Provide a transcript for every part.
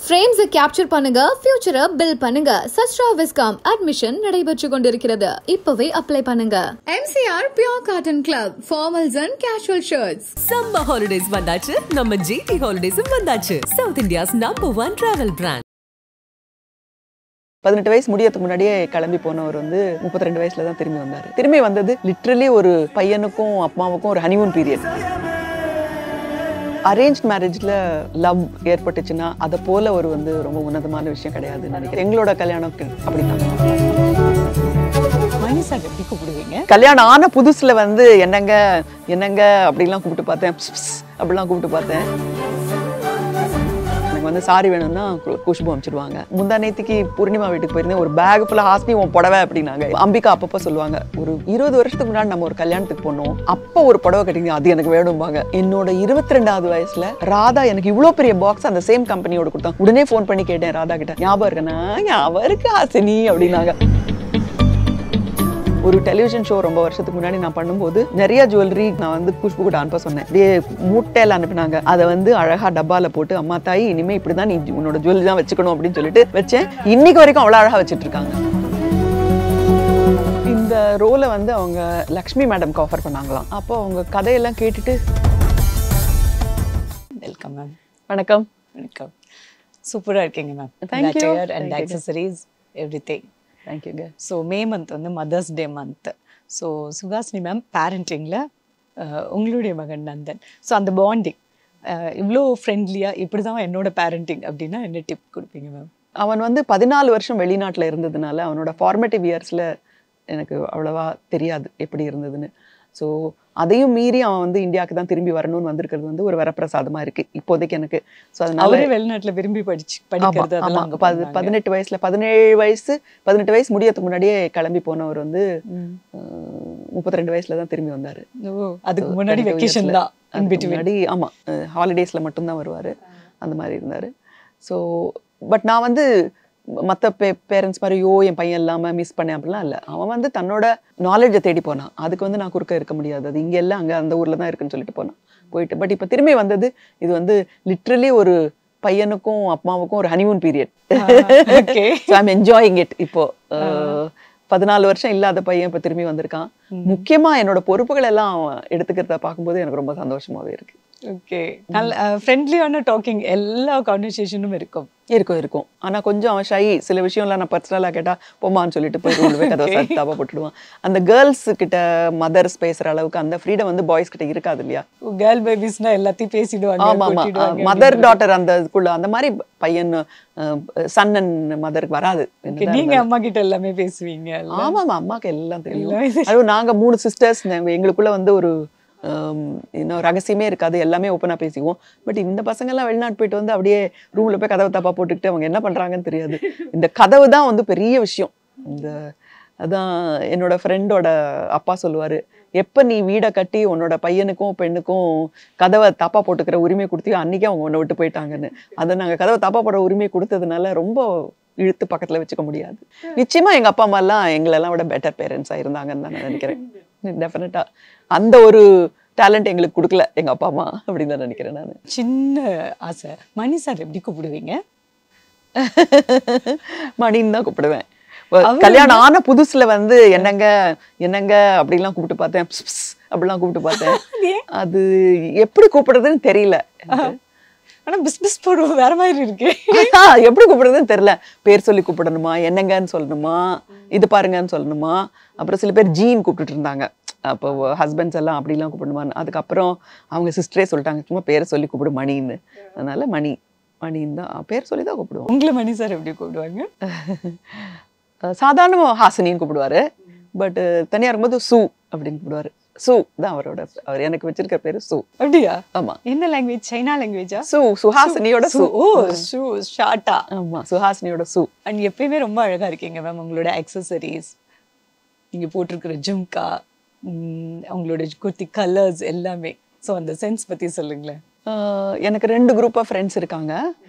frames capture பண்ணுங்க future build பண்ணுங்க Sastra Viscom admission நடைபெற்று கொண்டிருக்கிறது இப்பவே அப்ளை பண்ணுங்க MCR Pure Cotton Club formals and casual shirts summer holidays வந்தாச்சு நம்ம GT holidays வந்தாச்சு South India's #1 travel brand 18 வயசு முடியறதுக்கு முன்னாடியே கிளம்பி போனவர் வந்து 32 வயசுல தான் திரும்பி வந்தாரு. திரும்பி வந்தது லிட்டரலி ஒரு பையனுக்கும் அம்மாவுக்கும் ஒரு ஹனிமூன் பீரியட். அரேஞ்ச் மேரேஜ்ல லவ் ஏற்பட்டுச்சுன்னா அதை போல ஒரு வந்து ரொம்ப உன்னதமான விஷயம் கிடையாதுன்னு நினைக்கிறேன். எங்களோட கல்யாணம் அப்படிதான். எப்படி கூப்பிடுவீங்க? கல்யாணம் ஆன புதுசுல வந்து என்னங்க என்னங்க அப்படிலாம் கூப்பிட்டு பார்த்தேன், அப்படிலாம் கூப்பிட்டு பார்த்தேன். வந்து சாரி வேணும்னா குஷ்பு அமைச்சிடுவாங்க. முந்தா நேத்திக்கு பூர்ணிமா வீட்டுக்கு போயிருந்தேன். ஒரு பேக் ஃபுல்லா ஹாஸ்னி உன் புடவை அப்படின்னாங்க. அம்பிகா அப்பப்போ சொல்லுவாங்க, ஒரு 20 வருஷத்துக்கு முன்னாடி நம்ம ஒரு கல்யாணத்துக்கு போனோம், அப்போ ஒரு புடவை கட்டிங்க, அது எனக்கு வேணும்பாங்க. என்னோட 22வது வயசுல ராதா எனக்கு இவ்வளவு பெரிய பாக்ஸ் அந்த சேம் கம்பெனியோட கொடுத்தாங்க. உடனே போன் பண்ணி கேட்டேன் ராதா கிட்ட, ஞாபகம் இருக்கேன்னா? ஞாபகம் இருக்கு ஹாசினி அப்படின்னாங்க. ஒரு டெலிவிஷன் ஷோ ரொம்ப வருஷத்துக்கு முன்னாடி நான் பண்ணும்போது நிறைய ஜுவல்லரி நான் வந்து குஷ்பு கூட அனுப்ப சொன்னேன். அப்படியே மூட்டையில அனுப்பினாங்க. அதை வந்து அழகா டப்பால போட்டு, அம்மா தாய் இனிமே இப்படிதான் நீ உன்னோட ஜுவல்லரி தான் வச்சுக்கணும் அப்படின்னு சொல்லிட்டு வச்சேன். இன்னைக்கு வரைக்கும் அவ்வளவு அழகா வச்சுட்டு இருக்காங்க. இந்த ரோலை வந்து அவங்க லக்ஷ்மி மேடம்க்கு ஆஃபர் பண்ணாங்களாம். அப்போ அவங்க கதையெல்லாம் கேட்டுட்டு, வெல்கம் மேம். வணக்கம். வணக்கம். சூப்பரா இருக்கீங்க ma'am. Thank you. And accessories everything. தேங்க்யூங்க. ஸோ மே மந்த் வந்து mother's day month. So Suhasini ma'am பேரண்டிங்கில் உங்களுடைய மகன் நந்தன், ஸோ அந்த பாண்டிங் இவ்வளோ ஃப்ரெண்ட்லியாக இப்படி தான் என்னோட பேரண்டிங் அப்படின்னா என்ன டிப் கொடுப்பீங்க மேம்? அவன் வந்து 14 வருஷம் வெளிநாட்டில் இருந்ததுனால அவனோட ஃபார்மேட்டிவ் இயர்ஸில் எனக்கு அவ்வளவா தெரியாது எப்படி இருந்ததுன்னு. ஸோ அதையும் மீறி அவன் வந்து இந்தியாவுக்கு தான் திரும்பி வரணும்னு வந்திருக்கிறது வந்து ஒரு வரப்பிரசாதமா இருக்கு இப்போதைக்கு எனக்கு. ஸோ அதனால வெளிநாட்டில் விரும்பி படிக்கிறது. 18 வயசுல 18 வயசு முடியறதுக்கு முன்னாடியே கிளம்பி போனவர் வந்து 32 வயசுல தான் திரும்பி வந்தாரு. அதுக்கு முன்னாடி வெக்கேஷன் தான், முன்னாடி ஆமா ஹாலிடேஸ்ல மட்டும்தான் வருவாரு. அந்த மாதிரி இருந்தாரு. ஸோ பட் நான் வந்து மற்ற பேரண்ட்ஸ் மாதிரி என் பையன் இல்லாமல் மிஸ் பண்ணேன் அப்படிலாம் இல்லை. அவன் வந்து தன்னோட நாலேஜை தேடி போனான். அதுக்கு வந்து நான் குறுக்க இருக்க முடியாது. அது இங்கே எல்லாம் அங்கே அந்த ஊரில் தான் இருக்குன்னு சொல்லிட்டு போனான். போயிட்டு பட் இப்போ திரும்பி வந்தது இது வந்து லிட்ரலி ஒரு பையனுக்கும் அம்மாவுக்கும் ஒரு honeymoon period. So I'm enjoying it. இப்போ 14 வருஷம் இல்லாத பையன் இப்போ திரும்பி வந்திருக்கான். முக்கியமாக என்னோட பொறுப்புகள் எல்லாம் எடுத்துக்கிறத பார்க்கும்போது எனக்கு ரொம்ப சந்தோஷமாகவே இருக்கு. ஓகே. நல்ல ஃப்ரெண்ட்லியான டாக்கிங் எல்லா கான்வர்சேஷனும் இருக்கும். ஆனா கொஞ்சம் அவன் ஷை. சில விஷயம்லாம் நான் பர்சனலா கேட்டா போமான்னு சொல்லிட்டு போய் ரூம்ல கதவை தப்பா போட்டுடுவான். அந்த கேர்ள்ஸ் கிட்ட மதர்ஸ் பேசுற அளவுக்கு அந்த ஃப்ரீடம் வந்து பாய்ஸ் கிட்ட இருக்காது இல்லையா? கேர்ள் பேபிஸ்னா எல்லாத்தையும் பேசிடுவாங்க. ஆமா ஆமா, மதர் டாட்டர் அந்த இதுக்குள்ள அந்த மாதிரி பையன் சன் அண்ட் மதருக்கு வராது. நீங்க அம்மா கிட்ட எல்லாமே பேசுவீங்க? ஆமா ஆமா, அம்மாக்கு எல்லாம் தெரியும். அதுவும் நாங்க 3 சிஸ்டர்ஸ், எங்களுக்குள்ள வந்து ஒரு இன்னும் ரகசியமே இருக்காது, எல்லாமே ஓப்பனாக பேசிக்குவோம். பட் இந்த பசங்கள்லாம் வெளிநாட்டு போயிட்டு வந்து அப்படியே ரூமில் போய் கதவை தப்பா போட்டுக்கிட்டு அவங்க என்ன பண்ணுறாங்கன்னு தெரியாது. இந்த கதவு தான் வந்து பெரிய விஷயம். அதான் என்னோட ஃப்ரெண்டோட அப்பா சொல்லுவார், எப்போ நீ வீடை கட்டி உன்னோட பையனுக்கும் பெண்ணுக்கும் கதவை தப்பா போட்டுக்கிற உரிமை கொடுத்தியோ அன்றைக்கே அவங்க உன்னை விட்டு போயிட்டாங்கன்னு. அதை நாங்கள் கதவை தப்பா போடுற உரிமை கொடுத்ததுனால ரொம்ப இழுத்து பக்கத்தில் வச்சுக்க முடியாது. நிச்சயமாக எங்கள் அப்பா அம்மாலாம் எங்களெல்லாம் விட பெட்டர் பேரண்ட்ஸாக இருந்தாங்கன்னு தான் நான் நினைக்கிறேன். டெஃபினட்டா அந்த ஒரு டேலண்ட் எங்களுக்கு கொடுக்கல எங்க அப்பா அம்மா அப்படின்னு தான் நினைக்கிறேன். நான் சின்ன ஆசை, மணி சார் எப்படி கூப்பிடுவீங்க? மணின்னு தான் கூப்பிடுவேன். கல்யாணம் ஆன புதுசுல வந்து என்னங்க என்னங்க அப்படிலாம் கூப்பிட்டு பார்த்தேன், அப்படிலாம் கூப்பிட்டு பார்த்தேன். அது எப்படி கூப்பிடுறதுன்னு தெரியல. ஆனா பிஸ் போடுவோம் வேற மாதிரி இருக்கு. எப்படி கூப்பிடுறதுன்னு தெரியல. பேர் சொல்லி கூப்பிடணுமா, என்னங்கன்னு சொல்லணுமா, இது பாருங்கன்னு சொல்லணுமா. அப்புறம் சில பேர் ஜீன் கூப்பிட்டுட்டு இருந்தாங்க. அப்போ ஹஸ்பண்ட்ஸ் எல்லாம் அப்படிலாம் கூப்பிடணுமா. அதுக்கப்புறம் அவங்க சிஸ்டரே சொல்லிட்டாங்க, சும்மா பேரை சொல்லி கூப்பிடு மணின்னு. அதனால மணின்னு தான் பேர் சொல்லி தான் கூப்பிடுவோம். உங்களை மணி சார் எப்படி கூப்பிடுவாங்க? சாதாரண ஹாசினின்னு கூப்பிடுவாரு. பட் தனியா இருக்கும்போது சு அப்படின்னு கூப்பிடுவாரு. சு தான் அவர் எனக்கு வச்சிருக்க பேரு சு. அப்படியா? ஆமா. என்ன லாங்குவேஜ்? சைனா லாங்குவேஜா? சுஹாசினியோட சு. ஓ சு ஷார்ட்டா. ஆமா, சுஹாசினியோட சு. அண்ட் எப்பயுமே ரொம்ப அழகா இருக்கீங்க மேம். உங்களோட ஆக்சசரிஸ், நீங்க போட்டிருக்கிற ஜும்கா, உங்களோட குர்த்தி கலர்ஸ் எல்லாமே. ஸோ அந்த சென்ஸ் பத்தி சொல்லுங்களேன். எனக்கு 2 குரூப் ஆஃப் ஃப்ரெண்ட்ஸ் இருக்காங்க.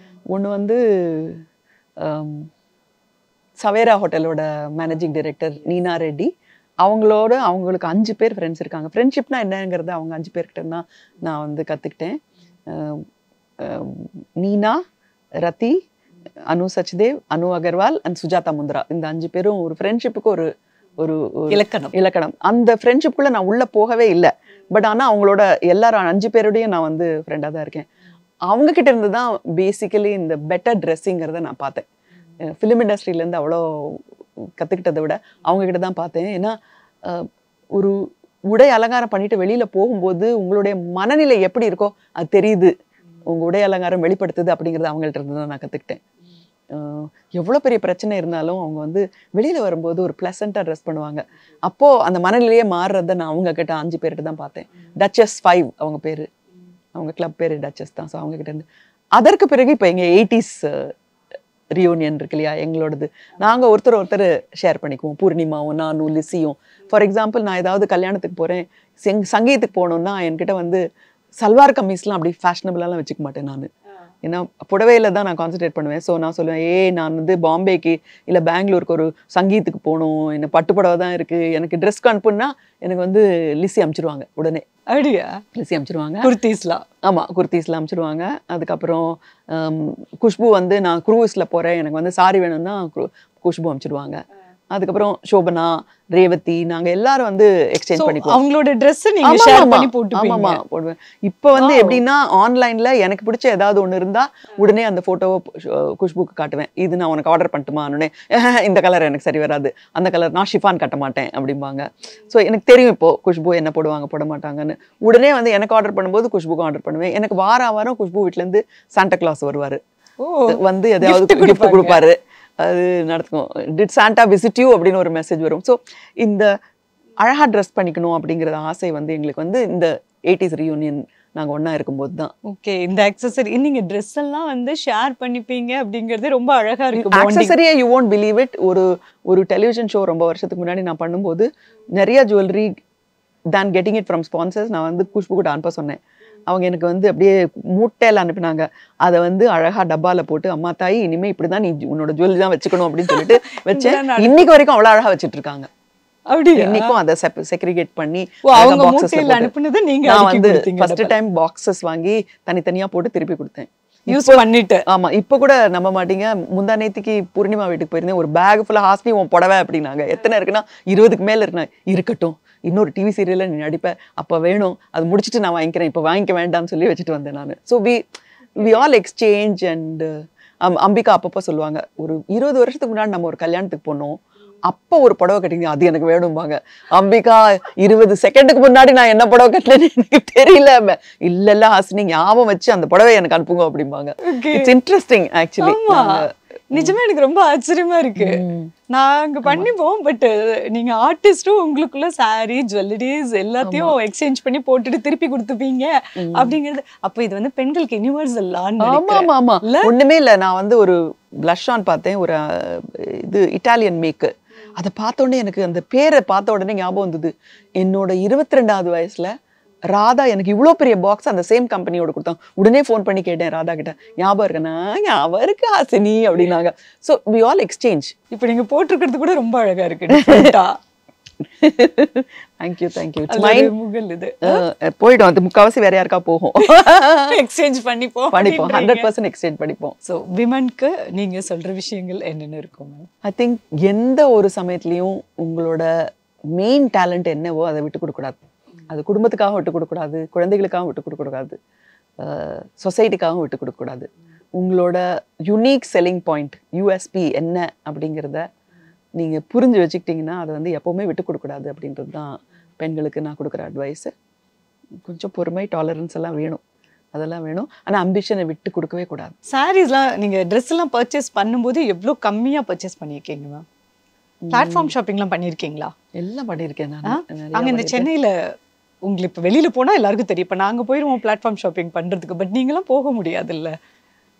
ஒன்று வந்து சவேரா ஹோட்டலோட மேனேஜிங் டைரக்டர் நீனா ரெட்டி. அவங்களுக்கு 5 பேர் ஃப்ரெண்ட்ஸ் இருக்காங்க. ஃப்ரெண்ட்ஷிப்னா என்னங்கிறது அவங்க 5 பேர்கிட்ட தான் நான் வந்து கற்றுக்கிட்டேன். நீனா, ரத்தி, அனு சச்தேவ், அனு அகர்வால் அண்ட் சுஜாதா முந்திரா. இந்த 5 பேரும் ஒரு ஃப்ரெண்ட்ஷிப்புக்கு ஒரு ஒரு இலக்கணம். அந்த ஃப்ரெண்ட்ஷிப்புக்குள்ள நான் உள்ள போகவே இல்லை. பட் ஆனால் அவங்களோட எல்லாரும் 5 பேரோடையும் நான் வந்து ஃப்ரெண்டாக தான் இருக்கேன். அவங்க கிட்ட இருந்து தான் பேசிக்கலி இந்த பெட்டர் ட்ரெஸ்ஸிங்கிறத நான் பார்த்தேன். ஃபிலிம் இண்டஸ்ட்ரியிலேருந்து அவ்வளோ கற்றுக்கிட்டதை விட அவங்கக்கிட்ட தான் பார்த்தேன். ஏன்னா ஒரு உடை அலங்காரம் பண்ணிட்டு வெளியில் போகும்போது உங்களுடைய மனநிலை எப்படி இருக்கோ அது தெரியுது. உங்கள் உடை அலங்காரம் வெளிப்படுத்துது அப்படிங்கிறது அவங்கள்ட்ட இருந்து தான் நான் கற்றுக்கிட்டேன். எவ்வளோ பெரிய பிரச்சனை இருந்தாலும் அவங்க வந்து வெளியில் வரும்போது ஒரு ப்ளசண்ட்டாக ட்ரெஸ் பண்ணுவாங்க. அப்போது அந்த மனநிலையே மாறுறத நான் அவங்கக்கிட்ட 5 பேர்கிட்ட தான் பார்த்தேன். டச்சஸ் 5 அவங்க பேர், அவங்க கிளப் பேர் டச்சஸ் தான். ஸோ அவங்கக்கிட்ட இருந்து அதற்கு பிறகு இப்போ எங்கள் 80s ரியூனியன் இருக்கு இல்லையா எங்களோடது, நாங்கள் ஒருத்தர் ஷேர் பண்ணிக்குவோம். பூர்ணிமாவும் நானும் லிசியும். ஃபார் எக்ஸாம்பிள் நான் ஏதாவது கல்யாணத்துக்கு போகிறேன், சங்கீதத்துக்கு போகணுன்னா என்கிட்ட வந்து சல்வார் கம்மீஸ்லாம் அப்படி ஃபேஷனபிளாலாம் வச்சுக்க மாட்டேன் நான். ஏன்னா புடவையில் தான் நான் கான்சன்ட்ரேட் பண்ணுவேன். ஸோ நான் சொல்லுவேன், நான் வந்து பாம்பேக்கு இல்லை பெங்களூருக்கு ஒரு சங்கீத்துக்கு போகணும், என்ன பட்டு புடவை தான் இருக்குது, எனக்கு ட்ரெஸ்க்கு அனுப்புன்னா எனக்கு வந்து லிசி அனுப்பிச்சிடுவாங்க உடனே. அப்படியா? லிசி அனுப்பிச்சிடுவாங்க. குர்த்தீஸ்லாம்? ஆமாம், குர்த்தீஸ்லாம் அனுப்பிச்சிடுவாங்க. அதுக்கப்புறம் குஷ்பு வந்து நான் க்ரூஸில் போகிறேன், எனக்கு வந்து சாரி வேணும்னா குஷ்பு அனுப்பிச்சிடுவாங்க. அதுக்கப்புறம் சோபனா, ரேவதி, நாங்கள் எல்லாரும் வந்து எக்ஸ்சேஞ்ச் பண்ணிக்குவோம். அவங்களோட ட்ரெஸ் நீங்க ஷேர் பண்ணி போட்டுப்பீங்க? ஆமாமா போடுவேன். இப்போ வந்து எப்படின்னா ஆன்லைன்ல எனக்கு பிடிச்ச ஏதாவது ஒன்று இருந்தா உடனே அந்த போட்டோவை குஷ்புக்கு காட்டுவேன். இது நான் உனக்கு ஆர்டர் பண்ணட்டுமா? இந்த கலர் எனக்கு சரி வராது, அந்த கலர் நான் ஷிஃபான் கட்ட மாட்டேன் அப்படிம்பாங்க. ஸோ எனக்கு தெரியும் இப்போ குஷ்பு என்ன போடுவாங்க போட மாட்டாங்கன்னு. உடனே வந்து எனக்கு ஆர்டர் பண்ணும்போது குஷ்புக்கும் ஆர்டர் பண்ணுவேன். எனக்கு வாரம் குஷ்பு வீட்டிலேருந்து சாண்டா கிளாஸ் வருவார், வந்து எதையாவது கிஃப்ட் கொடுப்பாரு. அது நடத்துக்கும். டிட் சாண்டா விசிட் யூ அப்படின்னு ஒரு மெசேஜ் வரும். ஸோ இந்த அழகாக ட்ரெஸ் பண்ணிக்கணும் அப்படிங்கிற ஆசை வந்து எங்களுக்கு வந்து இந்த 80s ரியூனியன் நாங்கள் ஒன்றா இருக்கும்போது தான். ஓகே, இந்த ஆக்சசரி நீங்கள் ட்ரெஸ் எல்லாம் வந்து ஷேர் பண்ணிப்பீங்க அப்படிங்கிறது ரொம்ப அழகாக இருக்கு. ஆக்சசரியே யூ ஒன்ட் பிலீவ் இட். ஒரு டெலிவிஷன் ஷோ ரொம்ப வருஷத்துக்கு முன்னாடி நான் பண்ணும்போது நிறைய jewellery than getting it from sponsors நான் வந்து குஷ்பு கூட அனுப்ப சொன்னேன். அவங்க எனக்கு வந்து அப்படியே மூட்டையில் அனுப்பினாங்க. அதை வந்து அழகாக டப்பாவில் போட்டு, அம்மா தாய் இனிமேல் இப்படி தான் நீ உன்னோட ஜுவல்லரி தான் வச்சுக்கணும் அப்படின்னு சொல்லிட்டு வச்சேன். இன்னைக்கு வரைக்கும் அவ்வளோ அழகாக வச்சுட்டு இருக்காங்க. அப்படி இன்னைக்கும் அதை செக்ரிகேட் பண்ணி நான் வந்து ஃபர்ஸ்ட் டைம் பாக்ஸஸ் வாங்கி தனித்தனியாக போட்டு திருப்பி கொடுத்தேன். யூஸ் பண்ணிட்டு. ஆமா, இப்போ கூட நம்ப மாட்டீங்க, முந்தா நேத்திக்கு பூர்ணிமா வீட்டுக்கு போயிருந்தேன். ஒரு பேக் ஃபுல்லாக ஹாஸ்னி உன் புடவை அப்படின்னாங்க. எத்தனை இருக்குன்னா 20க்கு மேலே இருக்குண்ணா. இருக்கட்டும், இன்னொரு டிவி சீரியலில் நீ நடிப்பேன், அப்போ வேணும், அது முடிச்சுட்டு நான் வாங்கிக்கிறேன், இப்போ வாங்கிக்க வேண்டாம்னு சொல்லி வச்சுட்டு வந்தேன் நான். So we all exchange. And Ambika அப்பப்போ சொல்லுவாங்க, ஒரு 20 வருஷத்துக்கு முன்னாடி நம்ம ஒரு கல்யாணத்துக்கு போனோம், அப்போ ஒரு புடவை கட்டிங்க, அது எனக்கு வேணும்பாங்க. அம்பிகா 20 செகண்டுக்கு முன்னாடி நான் என்ன புடவை கட்டலன்னு எனக்கு தெரியல. இல்ல ஹாசினி ஞாபகம் வச்சு அந்த புடவை எனக்கு அனுப்புங்க அப்படிம்பாங்க. It's interesting actually. நிஜமா எனக்கு ரொம்ப ஆச்சரியமா இருக்கு. நாங்க பண்ணிப்போம், பட் நீங்க ஆர்டிஸ்டும் உங்களுக்குள்ள சாரி ஜுவல்லரிஸ் எல்லாத்தையும் எக்ஸ்சேஞ்ச் பண்ணி போட்டுட்டு திருப்பி கொடுத்துப்பீங்க அப்படிங்கிறது. அப்போ இது வந்து பெண்களுக்கு யூனிவர்சல். ஆமா, ஒண்ணுமே இல்ல. நான் வந்து ஒரு பிளஷ் ஆன் பார்த்தேன், ஒரு இது இட்டாலியன் மேக்கு. அதை பார்த்த உடனே எனக்கு அந்த பேரை பார்த்த உடனே ஞாபகம் வந்தது. என்னோட 22வது வயசுல ராதா எனக்கு இவ்வளோ பெரிய பாக்ஸ் அந்த சேம் கம்பெனியோட கொடுத்தாங்க. உடனே ஃபோன் பண்ணி கேட்டேன் ராதா கிட்ட, ஞாபகம் இருக்குன்னா? ஞாபகம் இருக்கு ஹாசினி அப்படின்னாங்க. So we all exchange. இப்போ நீங்க போட்டிருக்கிறது கூட ரொம்ப அழகா இருக்கு. தேங்க்யூ. இது போயிடும், அது முக்காவாசி வேற யாருக்கா போகும். எக்ஸ்சேஞ்ச் பண்ணிப்போம் 100% எக்ஸ்சேஞ்ச் பண்ணிப்போம். ஸோ விமனுக்கு நீங்க சொல்ற விஷயங்கள் என்னென்ன இருக்கும்? ஐ திங்க் எந்த ஒரு சமயத்துலையும் உங்களோட மெயின் டேலண்ட் என்னவோ அதை விட்டு கொடுக்கூடாது. அது குடும்பத்துக்காக விட்டு கொடுக்கூடாது, குழந்தைகளுக்காகவும் விட்டு கொடுக்கூடாது, சொசைட்டிக்காகவும் விட்டு கொடுக்கூடாது. உங்களோட யூனிக் செல்லிங் பாயிண்ட் யூஎஸ்பி என்ன அப்படிங்கிறத நீங்கள் புரிஞ்சு வச்சுக்கிட்டிங்கன்னா அதை வந்து எப்போவுமே விட்டு கொடுக்கூடாது அப்படின்றது தான் பெண்களுக்கு நான் கொடுக்குற அட்வைஸு. கொஞ்சம் பொறுமை, டாலரன்ஸ் எல்லாம் வேணும், அதெல்லாம் வேணும். ஆனால் அம்பிஷனை விட்டு கொடுக்கவே கூடாது. சாரீஸ்லாம் நீங்கள் ட்ரெஸ் எல்லாம் பர்ச்சேஸ் பண்ணும்போது எவ்வளோ கம்மியாக பர்ச்சேஸ் பண்ணியிருக்கீங்க மேம்? பிளாட்ஃபார்ம் ஷாப்பிங்லாம் பண்ணியிருக்கீங்களா? எல்லாம் பண்ணியிருக்கேன் நான். அங்கே இந்த சென்னையில் உங்களுக்கு இப்போ வெளியில் போனால் எல்லாருக்கும் தெரியும். இப்போ நாங்கள் போயிடுவோம் பிளாட்ஃபார்ம் ஷாப்பிங் பண்ணுறதுக்கு, பட் நீங்களாம் போக முடியாதுல்ல,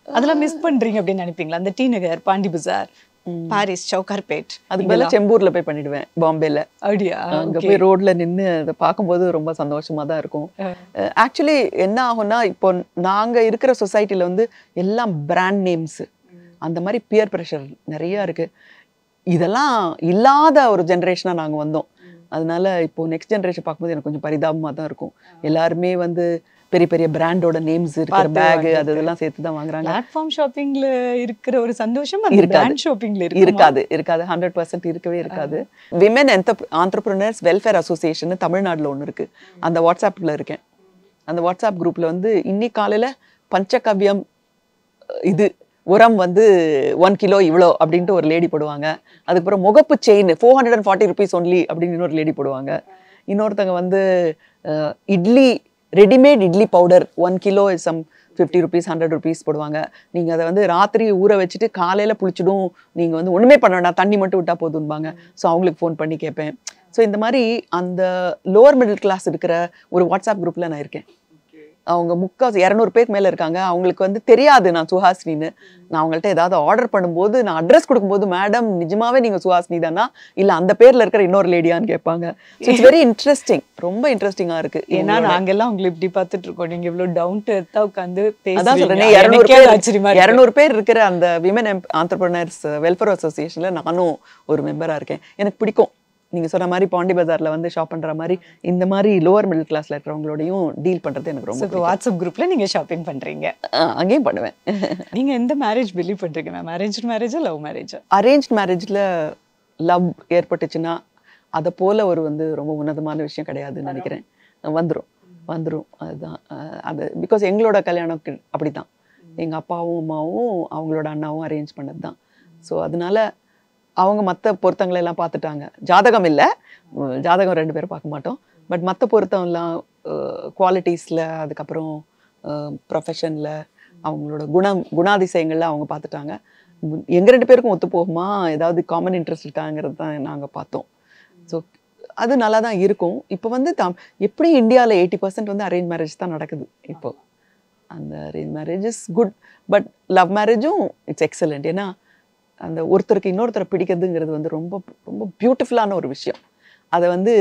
அதெல்லாம் மிஸ் பண்ணுறீங்க அப்படின்னு நினைப்பீங்களா? அந்த டி நகர், பாண்டி பஜார், பாரிஸ், சவுகார்பேட், அதுக்கு மேலே செம்பூரில் போய் பண்ணிடுவேன், பாம்பேல. அப்படியா? அங்கே போய் ரோட்ல நின்று அதை பார்க்கும்போது ரொம்ப சந்தோஷமா தான் இருக்கும். ஆக்சுவலி என்ன ஆகும்னா, இப்போ நாங்கள் இருக்கிற சொசைட்டியில் வந்து எல்லாம் பிராண்ட் நேம்ஸு, அந்த மாதிரி பியர் ப்ரெஷர் நிறையா இருக்குது. இதெல்லாம் இல்லாத ஒரு ஜென்ரேஷனாக நாங்கள் வந்தோம். அதனால இப்போ நெக்ஸ்ட் ஜென்ரேஷன் பார்க்கும்போது எனக்கு கொஞ்சம் பரிதாபமாக தான் இருக்கும். எல்லாருமே வந்து பெரிய பெரிய பிராண்டோட நேம்ஸ் இருக்கிற பேக் அதெல்லாம் சேர்த்து தான் வாங்குறாங்க. பிளாட்ஃபார்ம் ஷாப்பிங்ல இருக்கிற ஒரு சந்தோஷம் அந்த பிராண்ட் ஷாப்பிங்ல இருக்காது 100% இருக்கவே இருக்காது. விமன் ஆண்டர்பிரினர்ஸ் வெல்ஃபேர் அசோசியேஷன் தமிழ்நாடுல ஒன்று இருக்கு. அந்த வாட்ஸ்அப்ல இருக்கேன். அந்த வாட்ஸ்அப் குரூப்ல வந்து இன்னைக்கு காலையில பஞ்சகவ்யம் இது உரம் வந்து 1 கிலோ இவ்வளோ அப்படின்ட்டு ஒரு லேடி போடுவாங்க. அதுக்கப்புறம் முகப்பு செயின் 440 rupees ஒன்லி அப்படின்னு இன்னொரு லேடி போடுவாங்க. இன்னொருத்தங்க வந்து idli readymade idli powder 1 kilo some 50 rupees 100 rupees போடுவாங்க. நீங்கள் அதை வந்து ராத்திரி ஊற வச்சுட்டு காலையில் புளிச்சிடும், நீங்கள் வந்து ஒன்றுமே பண்ண வேண்டாம், தண்ணி மட்டும் விட்டால் போதும்பாங்க. ஸோ அவங்களுக்கு ஃபோன் பண்ணி கேட்பேன். ஸோ இந்த மாதிரி அந்த லோவர் மிடில் கிளாஸ் இருக்கிற ஒரு வாட்ஸ்அப் குரூப்பில் நான் இருக்கேன். அவங்க 200 பேருக்கு மேலே இருக்காங்க. அவங்களுக்கு வந்து தெரியாது நான் சுஹாசினின்னு. நான் அவங்கள்ட்ட ஏதாவது ஆர்டர் பண்ணும்போது நான் அட்ரஸ் கொடுக்கும்போது, மேடம் நிஜமாவே நீங்கள் சுஹாசினி தானா இல்லை அந்த பேரில் இருக்கிற இன்னொரு லேடியான்னு கேட்பாங்க. இட்ஸ் வெரி இன்ட்ரெஸ்டிங், ரொம்ப இன்ட்ரெஸ்டிங்காக இருக்குது. ஏன்னா நாங்கெல்லாம் உங்களை இப்படி பார்த்துட்டு இருக்கோம், நீங்கள் இவ்வளோ டவுன் டு எர்த்தா உட்காந்து அதான் சொல்கிறேன். 200 பேர் இருக்கிற அந்த விமன் ஆண்டர்பிரினர்ஸ் வெல்ஃபேர் அசோசியேஷனில் நானும் ஒரு மெம்பராக இருக்கேன். எனக்கு பிடிக்கும். நீங்கள் சொன்ன மாதிரி பாண்டி பஜாரில் வந்து ஷாப் பண்ணுற மாதிரி இந்த மாதிரி லோவர் மிடில் கிளாஸில் இருக்கிறவங்களோடையும் டீல் பண்ணுறது எனக்கு ரொம்ப. இப்போ வாட்ஸ்அப் குரூப்பில் நீங்கள் ஷாப்பிங் பண்ணுறீங்க? அங்கேயும் பண்ணுவேன். நீங்கள் எந்த மேரேஜ் பிலீவ் பண்ணுறீங்க மேம்? அரேஞ்ச் மேரேஜா லவ் மேரேஜா? அரேஞ்ச் மேரேஜில் லவ் ஏற்பட்டுச்சுன்னா அதை போல் ஒரு வந்து ரொம்ப உன்னதமான விஷயம் கிடையாதுன்னு நினைக்கிறேன். வந்துடும் அதுதான் அது. பிகாஸ் எங்களோட கல்யாணம் அப்படி தான். எங்கள் அப்பாவும் அம்மாவும் அவங்களோட அண்ணாவும் அரேஞ்ச் பண்ணது தான். ஸோ அதனால அவங்க மற்ற பொருத்தங்களை எல்லாம் பார்த்துட்டாங்க. ஜாதகம் இல்லை, ஜாதகம் 2 பேரும் பார்க்க மாட்டோம். பட் மற்ற பொருத்தம்லாம் குவாலிட்டிஸில், அதுக்கப்புறம் ப்ரொஃபஷனில், அவங்களோட குணாதிசயங்களில் அவங்க பார்த்துட்டாங்க. எங்கள் 2 பேருக்கும் ஒத்து போகுமா, ஏதாவது காமன் இன்ட்ரெஸ்ட் இருக்காங்கிறது தான் நாங்கள் பார்த்தோம். ஸோ அது நல்லா தான் இருக்கும். இப்போ வந்து எப்படி இந்தியாவில் 80% வந்து அரேஞ்ச் மேரேஜ் தான் நடக்குது. இப்போ அந்த arrange marriage is good, but love மேரேஜும் இட்ஸ் எக்ஸலண்ட். ஏன்னா அந்த ஒருத்தருக்கு இன்னொருத்தரை பிடிக்கிறதுங்கிறது வந்து ரொம்ப ரொம்ப பியூட்டிஃபுல்லான ஒரு விஷயம். அதை வந்து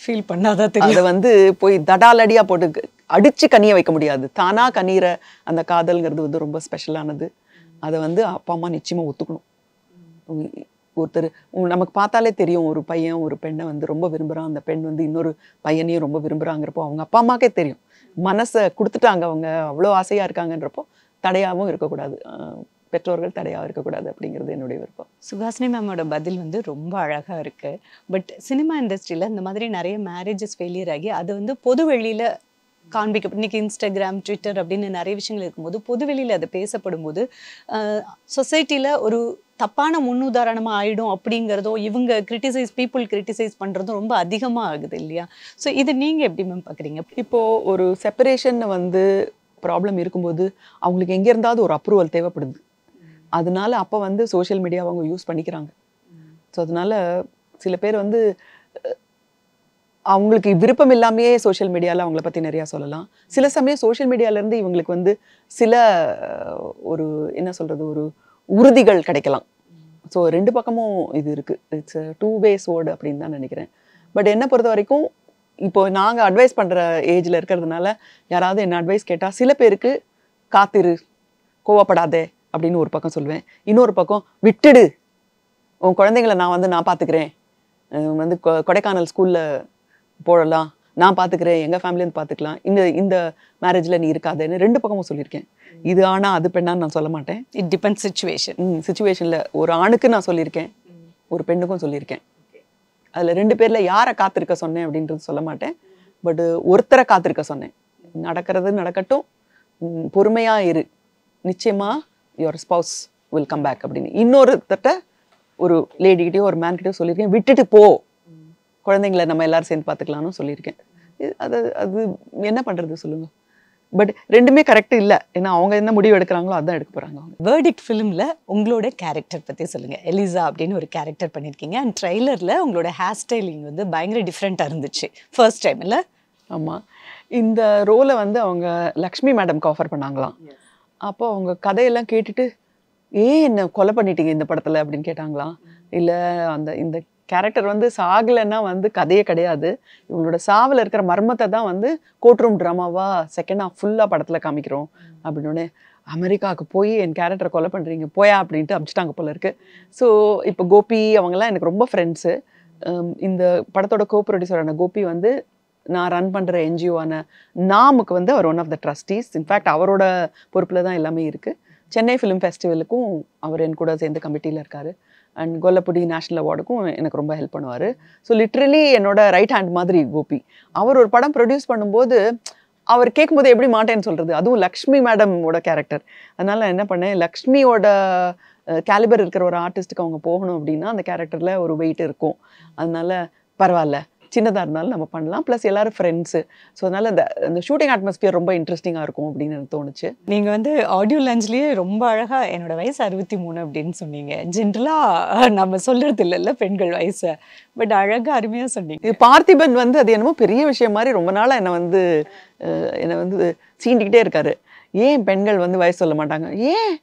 ஃபீல் பண்ணாதான் தெரியும். அதை வந்து போய் தடாலடியாக போட்டு அடித்து கனிய வைக்க முடியாது. தானாக கனிகிற அந்த காதல்ங்கிறது வந்து ரொம்ப ஸ்பெஷலானது. அதை வந்து அப்பா அம்மா நிச்சயமாக ஒத்துக்கணும். ஒருத்தர் நமக்கு பார்த்தாலே தெரியும், ஒரு பையன் ஒரு பெண்ணை வந்து ரொம்ப விரும்புகிறான், அந்த பெண் வந்து இன்னொரு பையனையும் ரொம்ப விரும்புகிறாங்கிறப்போ அவங்க அப்பா அம்மாக்கே தெரியும். மனசை கொடுத்துட்டாங்க, அவங்க அவ்வளோ ஆசையாக இருக்காங்கன்றப்போ தடையாகவும் இருக்கக்கூடாது, பெற்றோர்கள் தடையாக இருக்கக்கூடாது அப்படிங்கிறது என்னுடைய விருப்பம். சுஹாசினி மேமோட பதில் வந்து ரொம்ப அழகாக இருக்குது. பட் சினிமா இண்டஸ்ட்ரியில் இந்த மாதிரி நிறைய மேரேஜஸ் ஃபெயிலியர் ஆகி அது வந்து பொது வெளியில் காண்பிக்க, இன்னைக்கு இன்ஸ்டாகிராம் ட்விட்டர் அப்படின்னு நிறைய விஷயங்கள் இருக்கும்போது பொது வெளியில் அது பேசப்படும் போது சொசைட்டியில் ஒரு தப்பான முன்னுதாரணமாக ஆகிடும் அப்படிங்கிறதோ, இவங்க பீப்புள் கிரிட்டிசைஸ் பண்ணுறதும் ரொம்ப அதிகமாக ஆகுது இல்லையா? ஸோ இது நீங்கள் எப்படி மேம் பார்க்குறீங்க? இப்போது ஒரு செப்பரேஷன் வந்து ப்ராப்ளம் இருக்கும்போது அவங்களுக்கு எங்கே இருந்தாவது ஒரு அப்ரூவல் தேவைப்படுது. அதனால அப்போ வந்து சோஷியல் மீடியாவை அவங்க யூஸ் பண்ணிக்கிறாங்க. ஸோ அதனால சில பேர் வந்து அவங்களுக்கு விருப்பம் இல்லாமையே சோஷியல் மீடியாவில் அவங்கள பற்றி நிறையா சொல்லலாம். சில சமயம் சோஷியல் மீடியாவிலேருந்து இவங்களுக்கு வந்து சில ஒரு என்ன சொல்கிறது, ஒரு உறுதிகள் கிடைக்கலாம். ஸோ 2 பக்கமும் இது இருக்குது. இட்ஸ் 2 way sword அப்படின்னு தான் நினைக்கிறேன். பட் என்னை பொறுத்த வரைக்கும் இப்போ நாங்கள் அட்வைஸ் பண்ணுற ஏஜில் இருக்கிறதுனால யாராவது என்ன அட்வைஸ் கேட்டால் சில பேருக்கு காத்திரு, கோவப்படாதே அப்படின்னு ஒரு பக்கம் சொல்லுவேன். இன்னொரு பக்கம் விட்டுடு, உன் குழந்தைங்களை நான் பார்த்துக்கிறேன், வந்து கொடைக்கானல் ஸ்கூலில் போடலாம், நான் பார்த்துக்கிறேன், எங்கள் ஃபேமிலியிருந்து பார்த்துக்கலாம், இந்த மேரேஜில் நீ இருக்காதேன்னு 2 பக்கமும் சொல்லியிருக்கேன். இது ஆனால் அது பெண்ணான்னு நான் சொல்ல மாட்டேன். இட் டிபெண்ட்ஸ் சிச்சுவேஷனில் ஒரு ஆணுக்கு நான் சொல்லியிருக்கேன், ஒரு பெண்ணுக்கும் சொல்லியிருக்கேன். அதில் 2 பேரில் யாரை காத்திருக்க சொன்னேன் அப்படின்றது சொல்ல மாட்டேன். பட் ஒருத்தரை காத்திருக்க சொன்னேன். நடக்கிறது நடக்கட்டும், பொறுமையாக இரு, நிச்சயமாக your spouse will come back அப்படின்னு இன்னொருத்தட்ட ஒரு லேடிக்கிட்டேயோ ஒரு மேன்கிட்டயோ சொல்லியிருக்கேன். விட்டுட்டு போ, குழந்தைங்களை நம்ம எல்லாரும் சேர்ந்து பார்த்துக்கலாம்னு சொல்லியிருக்கேன். அது என்ன பண்ணுறது சொல்லுங்கள். பட் 2மே கரெக்ட் இல்லை. ஏன்னா அவங்க என்ன முடிவு எடுக்கிறாங்களோ அதான் எடுக்க போகிறாங்க. அவங்க வேர்டிக்ட் ஃபிலிமில் உங்களோட கேரக்டர் பற்றி சொல்லுங்கள். எலிசா அப்படின்னு ஒரு கேரக்டர் பண்ணியிருக்கீங்க. அண்ட் ட்ரெய்லரில் உங்களோட ஹேர் ஸ்டைலிங் வந்து பயங்கர டிஃப்ரெண்ட்டாக இருந்துச்சு ஃபர்ஸ்ட் டைம் இல்லை? ஆமாம். இந்த ரோலை வந்து அவங்க லக்ஷ்மி மேடம்க்கு ஆஃபர் பண்ணாங்களாம். அப்போ அவங்க கதையெல்லாம் கேட்டுட்டு என்ன கொலை பண்ணிட்டீங்க இந்த படத்தில் அப்படின்னு கேட்டாங்களாம். இல்லை இந்த கேரக்டர் வந்து சாகலைன்னா வந்து கதையே கிடையாது, இவங்களோட சாவில் இருக்கிற மர்மத்தை தான் வந்து கோர்ட் ரூம் ட்ராமாவாக செகண்ட் ஹாஃப் ஃபுல்லாக படத்தில் காமிக்கிறோம் அப்படின்னு. அமெரிக்காவுக்கு போய் என் கேரக்டரை கொலை பண்ணுறீங்க போயா அப்படின்ட்டு அமிச்சிட்டாங்க போல இருக்கு. ஸோ இப்போ கோபி அவங்கெல்லாம் எனக்கு ரொம்ப ஃப்ரெண்ட்ஸு. இந்த படத்தோட கோ ப்ரொடியூசரான கோபி வந்து நான் ரன் பண்ணுற என்ஜிஓவான நாமுக்கு வந்து அவர் one of the trustees. In fact அவரோட பொறுப்பில் தான் எல்லாமே இருக்குது. சென்னை ஃபிலிம் ஃபெஸ்டிவலுக்கும் அவர் என் கூட சேர்ந்து கமிட்டியில் இருக்கார். அண்ட் கொல்லப்புடி நேஷ்னல் அவார்டுக்கும் எனக்கு ரொம்ப ஹெல்ப் பண்ணுவார். ஸோ லிட்ரலி என்னோட ரைட் ஹேண்ட் மாதிரி கோபி. அவர் ஒரு படம் ப்ரொடியூஸ் பண்ணும்போது அவர் கேட்கும்போது எப்படி மாட்டேன்னு சொல்கிறது, அதுவும் லக்ஷ்மி மேடமோட கேரக்டர். அதனால் நான் என்ன பண்ணேன், லக்ஷ்மியோட கேலிபர் இருக்கிற ஒரு ஆர்டிஸ்ட்டுக்கு அவங்க போகணும் அப்படின்னா அந்த கேரக்டரில் ஒரு வெயிட் இருக்கும். அதனால பரவாயில்ல, சின்னதாக இருந்தாலும் நம்ம பண்ணலாம். ப்ளஸ் எல்லாரும் ஃப்ரெண்ட்ஸு. ஸோ அதனால் அந்த ஷூட்டிங் அட்மாஸ்பியர் ரொம்ப இன்ட்ரெஸ்டிங்காக இருக்கும் அப்படின்னு எனக்கு தோணுச்சு. நீங்கள் வந்து ஆடியோ லான்ச்லேயே ரொம்ப அழகாக என்னோட வயசு 63 அப்படின்னு சொன்னீங்க. ஜென்ரலாக நம்ம சொல்கிறது இல்லைல்ல பெண்கள் வயசை, பட் அழகாக அருமையாக சொன்னீங்க. இது பார்த்திபன் வந்து அது என்னமோ பெரிய விஷயம் மாதிரி ரொம்ப நாளாக என்னை வந்து சீண்டிக்கிட்டே இருக்காரு. ஏன் பெண்கள் வந்து வயசு சொல்ல மாட்டாங்க, ஏன்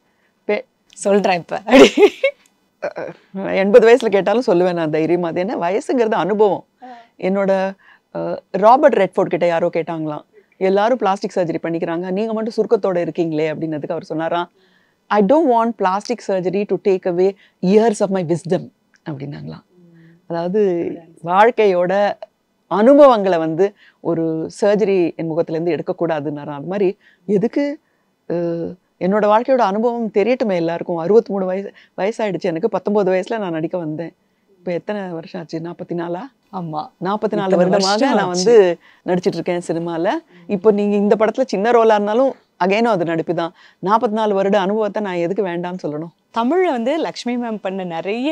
சொல்கிறேன் இப்போ 80 வயசில் கேட்டாலும் சொல்லுவேன் நான் தைரியமாக. அது என்ன வயசுங்கிறது அனுபவம். என்னோட ராபர்ட் ரெட்ஃபோர்ட் கிட்ட யாரோ கேட்டாங்களாம், எல்லாரும் பிளாஸ்டிக் சர்ஜரி பண்ணிக்கிறாங்க, நீங்கள் மட்டும் சுருக்கத்தோடு இருக்கீங்களே அப்படின்னதுக்கு அவர் சொன்னாராம், I don't want plastic surgery to take away years of my wisdom அப்படின்னாங்களாம். அதாவது வாழ்க்கையோட அனுபவங்களை வந்து ஒரு சர்ஜரி என் முகத்துலேருந்து எடுக்கக்கூடாதுன்னாராம். அது மாதிரி எதுக்கு என்னோட வாழ்க்கையோட அனுபவம் தெரியட்டுமே எல்லாருக்கும். 63 வயசாயிடுச்சு எனக்கு. 19 வயசில் நான் நடிக்க வந்தேன். இப்போ எத்தனை வருஷம் ஆச்சு, 44? ஆமாம், 44 வருடமாக நான் வந்து நடிச்சிட்டு இருக்கேன் சினிமாவில். இப்போ நீங்கள் இந்த படத்தில் சின்ன ரோலாக இருந்தாலும் அகைனும் அது நடிப்பு தான். 44 வருட அனுபவத்தை நான் எதுக்கு வேண்டாம்னு சொல்லணும். தமிழில் வந்து லக்ஷ்மி மேம் பண்ண நிறைய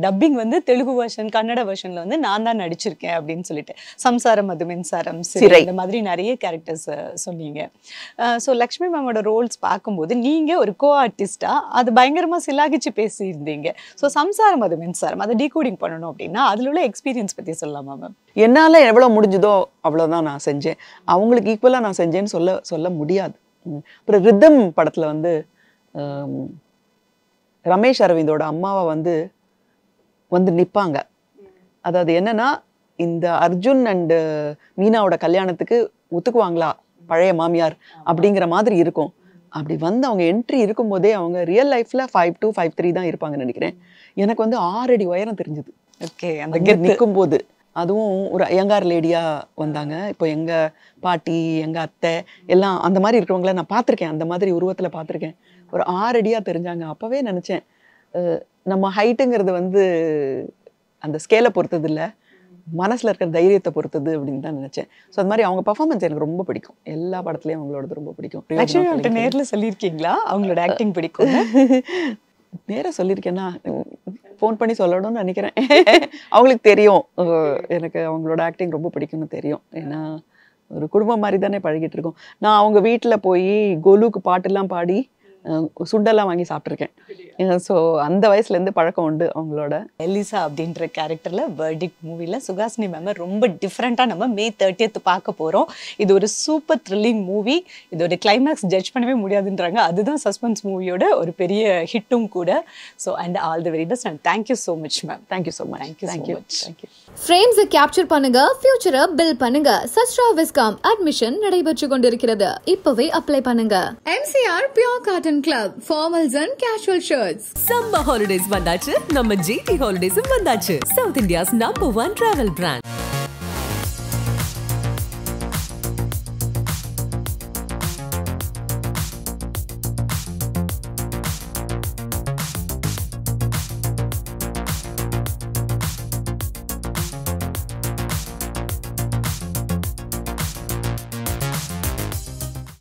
டப்பிங் வந்து தெலுங்கு வெர்ஷன், கன்னட வெர்ஷனில் வந்து நான் தான் நடிச்சிருக்கேன் அப்படின்னு சொல்லிட்டு, சம்சாரம் அது மின்சாரம், சிறை, இந்த மாதிரி நிறைய கேரக்டர்ஸ் சொன்னீங்க. ஸோ லக்ஷ்மி மேமோட ரோல்ஸ் பார்க்கும்போது நீங்கள் ஒரு கோ ஆர்டிஸ்டாக அது பயங்கரமாக சிலாகிச்சு பேசியிருந்தீங்க. ஸோ சம்சாரம் அது மின்சாரம் அதை டீகோடிங் பண்ணணும் அப்படின்னா அதில் உள்ள எக்ஸ்பீரியன்ஸ் பற்றி சொல்லலாமா மேம்? என்னால் எவ்வளோ முடிஞ்சதோ அவ்வளோதான் நான் செஞ்சேன். அவங்களுக்கு ஈக்குவலாக நான் செஞ்சேன்னு சொல்ல முடியாது. அப்புறம் ரித்தம் படத்தில் வந்து ரமேஷ் அரவிந்தோட அம்மாவை வந்து நிற்பாங்க. அதாவது என்னன்னா, இந்த அர்ஜுன் அண்டு மீனாவோட கல்யாணத்துக்கு ஒத்துக்குவாங்களா பழைய மாமியார் அப்படிங்கிற மாதிரி இருக்கும். அப்படி வந்து அவங்க என்ட்ரி இருக்கும்போதே அவங்க ரியல் லைஃப்பில் 5'2", 5'3" தான் இருப்பாங்கன்னு நினைக்கிறேன். எனக்கு வந்து 6 அடி உயரம் தெரிஞ்சுது. ஓகே, அந்த நிற்கும்போது. அதுவும் ஒரு ஐயங்கார் லேடியாக வந்தாங்க. இப்போ எங்கள் பாட்டி, எங்கள் அத்தை எல்லாம் அந்த மாதிரி இருக்கிறவங்கள நான் பார்த்துருக்கேன். அந்த மாதிரி உருவத்தில் பார்த்துருக்கேன். ஒரு 6 அடியாக தெரிஞ்சாங்க. அப்போவே நினச்சேன், நம்ம ஹைட்டுங்கிறது வந்து அந்த ஸ்கேலை பொறுத்தது இல்லை, மனசில் இருக்கிற தைரியத்தை பொறுத்தது அப்படின்னு தான் நினச்சேன். ஸோ அது மாதிரி அவங்க பர்ஃபார்மன்ஸ் எனக்கு ரொம்ப பிடிக்கும். எல்லா படத்துலையும் அவங்களோடது ரொம்ப பிடிக்கும். ஆக்சுவலி நேரில் சொல்லியிருக்கீங்களா அவங்களோட ஆக்டிங் பிடிக்கும்? நேராக சொல்லியிருக்கேன்னா ஃபோன் பண்ணி சொல்லணும்னு நினைக்கிறேன். அவங்களுக்கு தெரியும் எனக்கு அவங்களோட ஆக்டிங் ரொம்ப பிடிக்கும்னு தெரியும். ஏன்னா ஒரு குடும்பம் மாதிரி தானே பழகிட்டு இருக்கோம். நான் அவங்க வீட்டில் போய் கோலுக்கு பாட்டெல்லாம் பாடி சுண்டெல்லாம் வாங்கி சாப்பிட்ருக்கேன். ஸோ அந்த வயசுலேருந்து பழக்கம் உண்டு அவங்களோட. எலிசா அப்படின்ற கேரக்டரில் வெர்டிக்ட் மூவியில் சுகாசினி மேம் ரொம்ப டிஃப்ரெண்ட்டாக நம்ம May 30th பார்க்க போகிறோம். இது ஒரு சூப்பர் த்ரில்லிங் மூவி. இதோட கிளைமேக்ஸ் ஜட்ஜ் பண்ணவே முடியாதுன்றாங்க. அதுதான் சஸ்பென்ஸ் மூவியோட ஒரு பெரிய ஹிட்டும் கூட. So and all the very best and thank you so much ma'am. Thank you so much. Thank you. ஃப்ரேம்ஸை கேப்சர் பண்ணுங்க, ஃபியூச்சரை பில் பண்ணுங்க. சஸ்ட்ரா விஸ்காம் அட்மிஷன் நடைபெற்று கொண்டிருக்கிறது. இப்பவே அப்ளை பண்ணுங்க. MCR Pure Cotton Club, formals and casual shirts. Summer holidays வந்தாச்சு, நம்ம GT Holidays வந்தாச்சு. South India's #1 travel brand.